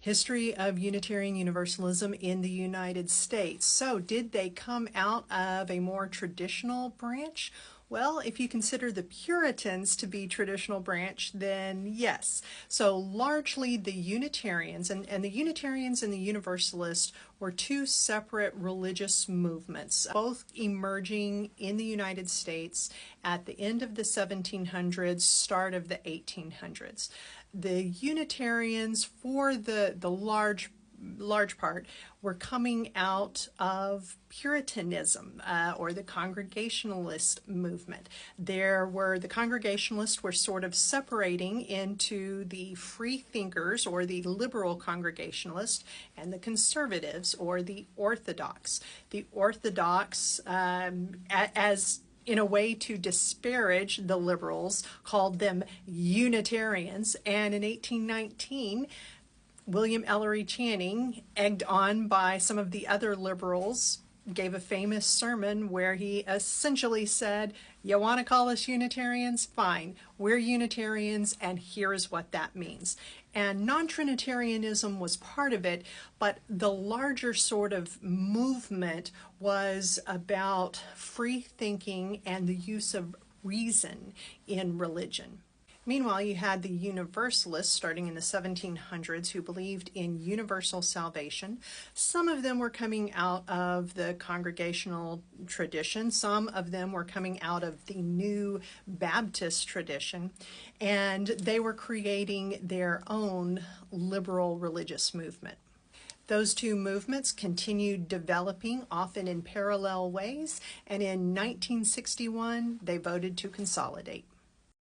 History of Unitarian Universalism in the United States. So, did they come out of a more traditional branch? Well, if you consider the Puritans to be traditional branch, then yes. So largely the Unitarians, and the Unitarians and the Universalists were two separate religious movements, both emerging in the United States at the end of the 1700s, start of the 1800s. The Unitarians, for the large part, were coming out of Puritanism or the Congregationalist movement. The Congregationalists were sort of separating into the free thinkers or the liberal Congregationalists and the conservatives or the Orthodox. The Orthodox, as in a way to disparage the liberals, called them Unitarians, and in 1819 William Ellery Channing, egged on by some of the other liberals, gave a famous sermon where he essentially said, you want to call us Unitarians? Fine. We're Unitarians, and here is what that means. And non-Trinitarianism was part of it, but the larger sort of movement was about free thinking and the use of reason in religion. Meanwhile, you had the Universalists starting in the 1700s who believed in universal salvation. Some of them were coming out of the Congregational tradition. Some of them were coming out of the New Baptist tradition. And they were creating their own liberal religious movement. Those two movements continued developing, often in parallel ways, and in 1961, they voted to consolidate.